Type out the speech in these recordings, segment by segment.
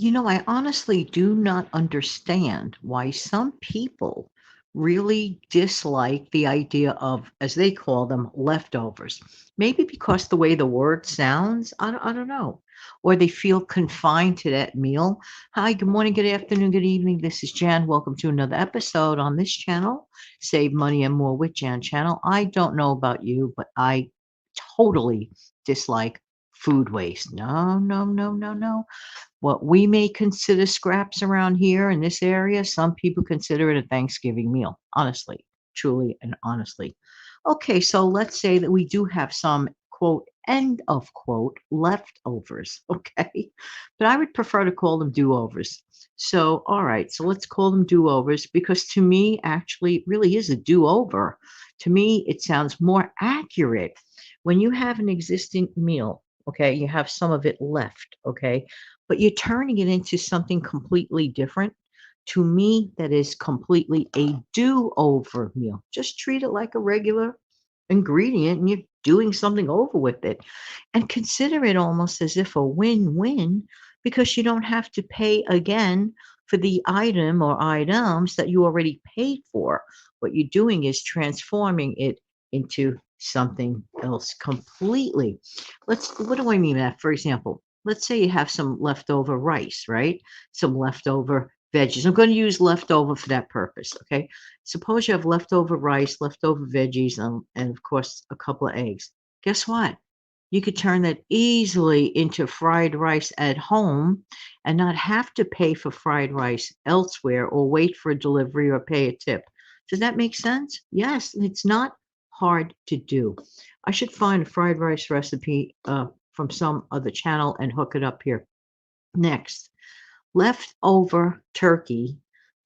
I honestly do not understand why some people really dislike the idea of, as they call them, leftovers. Maybe because the way the word sounds, I don't know. Or they feel confined to that meal. Hi, good morning, good afternoon, good evening. This is Jan. Welcome to another episode on this channel, Save Money and More with Jan channel. I don't know about you, but I totally dislike food waste. No, no, no, no, no. What we may consider scraps around here in this area, some people consider it a Thanksgiving meal, honestly, truly, and honestly. Okay, so let's say that we do have some quote, end of quote, leftovers, okay? But I would prefer to call them do overs. So, all right, so let's call them do overs because to me, actually, it really is a do over. To me, it sounds more accurate. When you have an existing meal, okay, you have some of it left, okay? But you're turning it into something completely different. To me, that is completely a do-over meal. Just treat it like a regular ingredient and you're doing something over with it. And consider it almost as if a win-win because you don't have to pay again for the item or items that you already paid for. What you're doing is transforming it into something else completely. What do I mean by that? For example, let's say you have some leftover rice, right? Some leftover veggies. I'm going to use leftover for that purpose. Okay. Suppose you have leftover rice, leftover veggies, and of course, a couple of eggs. Guess what? You could turn that easily into fried rice at home and not have to pay for fried rice elsewhere or wait for a delivery or pay a tip. Does that make sense? Yes, it's not hard to do. I should find a fried rice recipe from some other channel and hook it up here. Next, leftover turkey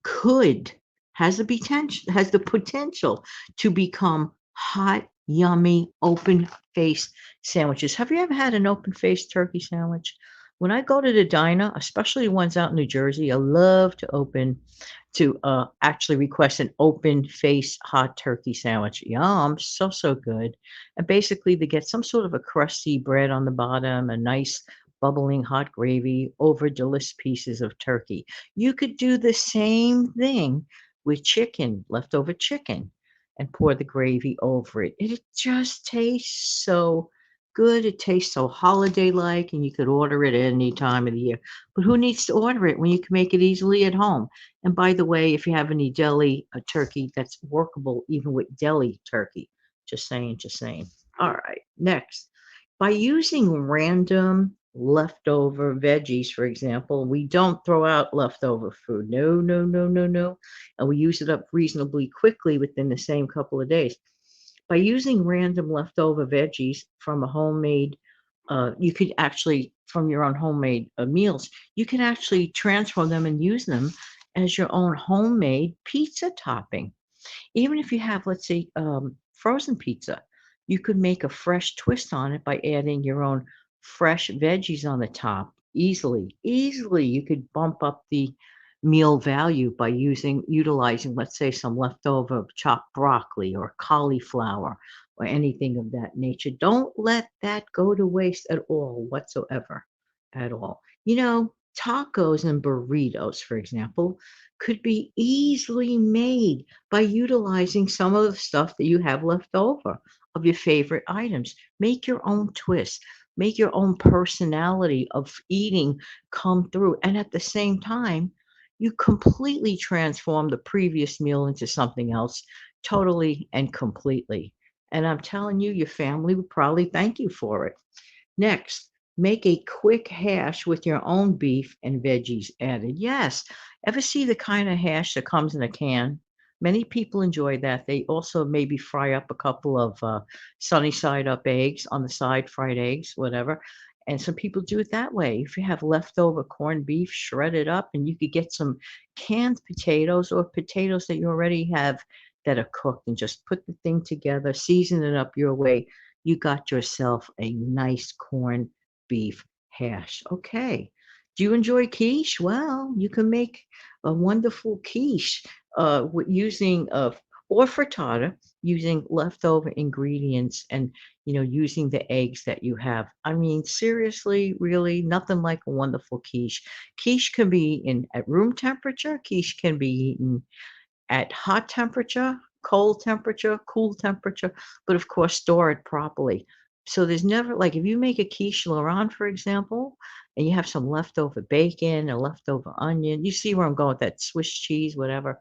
could has the potential to become hot, yummy, open face sandwiches. Have you ever had an open face turkey sandwich? When I go to the diner, especially the ones out in New Jersey, I love to actually request an open face hot turkey sandwich. Yum, so so good. And basically, they get some sort of a crusty bread on the bottom, a nice bubbling hot gravy over delicious pieces of turkey. You could do the same thing with chicken, leftover chicken, and pour the gravy over it. It just tastes so good. It tastes so holiday like, and you could order it any time of the year. But who needs to order it when you can make it easily at home? And by the way, if you have any deli turkey, that's workable even with deli turkey. Just saying, just saying. All right, next. By using random leftover veggies, for example, we don't throw out leftover food. No, no, no, no, no. And we use it up reasonably quickly within the same couple of days. By using random leftover veggies from a homemade, you could actually, from your own homemade meals, you can actually transform them and use them as your own homemade pizza topping. Even if you have, let's say, frozen pizza, you could make a fresh twist on it by adding your own fresh veggies on the top easily. Easily, you could bump up the meal value by utilizing, let's say, some leftover chopped broccoli or cauliflower or anything of that nature. Don't let that go to waste at all whatsoever. At all. Tacos and burritos, for example, could be easily made by utilizing some of the stuff that you have left over of your favorite items. Make your own twist, make your own personality of eating come through. And at the same time, you completely transform the previous meal into something else totally and completely. And I'm telling you, your family would probably thank you for it. Next, make a quick hash with your own beef and veggies added. Yes. Ever see the kind of hash that comes in a can? Many people enjoy that. They also maybe fry up a couple of sunny side up eggs on the side, fried eggs, whatever. And some people do it that way. If you have leftover corned beef, shred it up, and you could get some canned potatoes or potatoes that you already have that are cooked and just put the thing together, season it up your way. You got yourself a nice corned beef hash. Okay. Do you enjoy quiche? Well, you can make a wonderful quiche using or frittata using leftover ingredients and, using the eggs that you have. I mean, seriously, really, nothing like a wonderful quiche. Quiche can be in at room temperature. Quiche can be eaten at hot temperature, cold temperature, cool temperature, but of course, store it properly. So there's never like if you make a quiche Laurent, for example, and you have some leftover bacon or leftover onion, you see where I'm going with that Swiss cheese, whatever.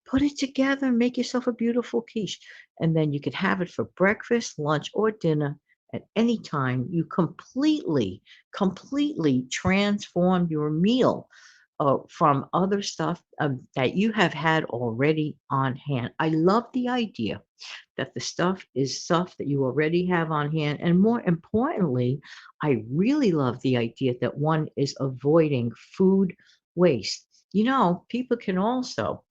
Put it together, make yourself a beautiful quiche, and then you could have it for breakfast, lunch, or dinner at any time. You completely transform your meal from other stuff that you have had already on hand. I love the idea that the stuff is stuff that you already have on hand. And more importantly, I really love the idea that one is avoiding food waste. People can also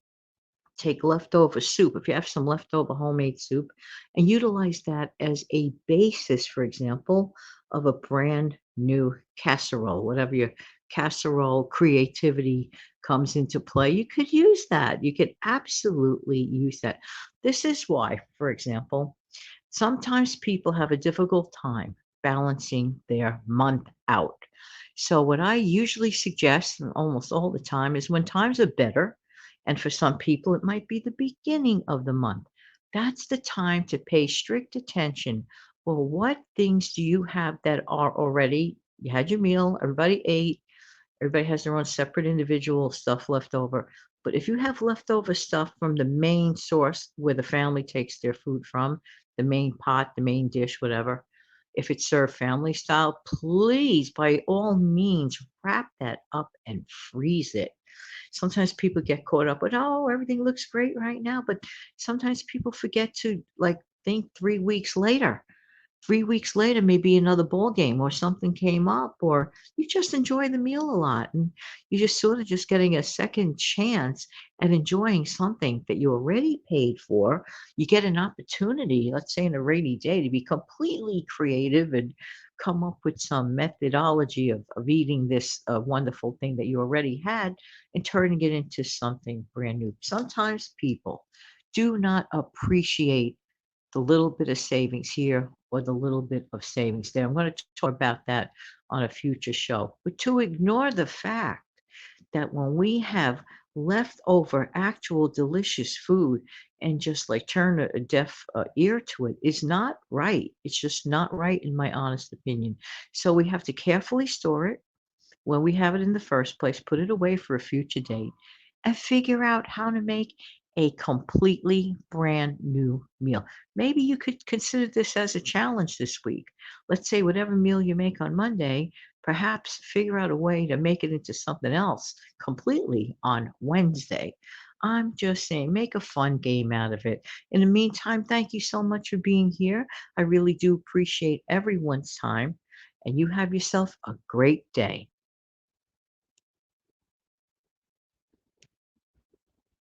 take leftover soup, if you have some leftover homemade soup, and utilize that as a basis, for example, of a brand new casserole, whatever your casserole creativity comes into play, you could use that. You could absolutely use that. This is why, for example, sometimes people have a difficult time balancing their month out. So, what I usually suggest, and almost all the time, is when times are better, and for some people, it might be the beginning of the month. That's the time to pay strict attention. Well, what things do you have that are already, you had your meal, everybody ate, everybody has their own separate individual stuff left over. But if you have leftover stuff from the main source where the family takes their food from, the main pot, the main dish, whatever, if it's served family style, please, by all means, wrap that up and freeze it. Sometimes people get caught up with, oh, everything looks great right now. But sometimes people forget to like think 3 weeks later. 3 weeks later, maybe another ball game or something came up, or you just enjoy the meal a lot, and you're just sort of just getting a second chance at enjoying something that you already paid for. You get an opportunity, let's say in a rainy day, to be completely creative and come up with some methodology of eating this wonderful thing that you already had and turning it into something brand new. Sometimes people do not appreciate the little bit of savings here or the little bit of savings there. I'm going to talk about that on a future show. But to ignore the fact that when we have leftover actual delicious food and just like turn a deaf ear to it is not right. It's just not right, in my honest opinion. So we have to carefully store it when we have it in the first place, put it away for a future date, and figure out how to make a completely brand new meal. Maybe you could consider this as a challenge this week. Let's say whatever meal you make on Monday, perhaps figure out a way to make it into something else completely on Wednesday. I'm just saying, make a fun game out of it. In the meantime, thank you so much for being here. I really do appreciate everyone's time, and you have yourself a great day.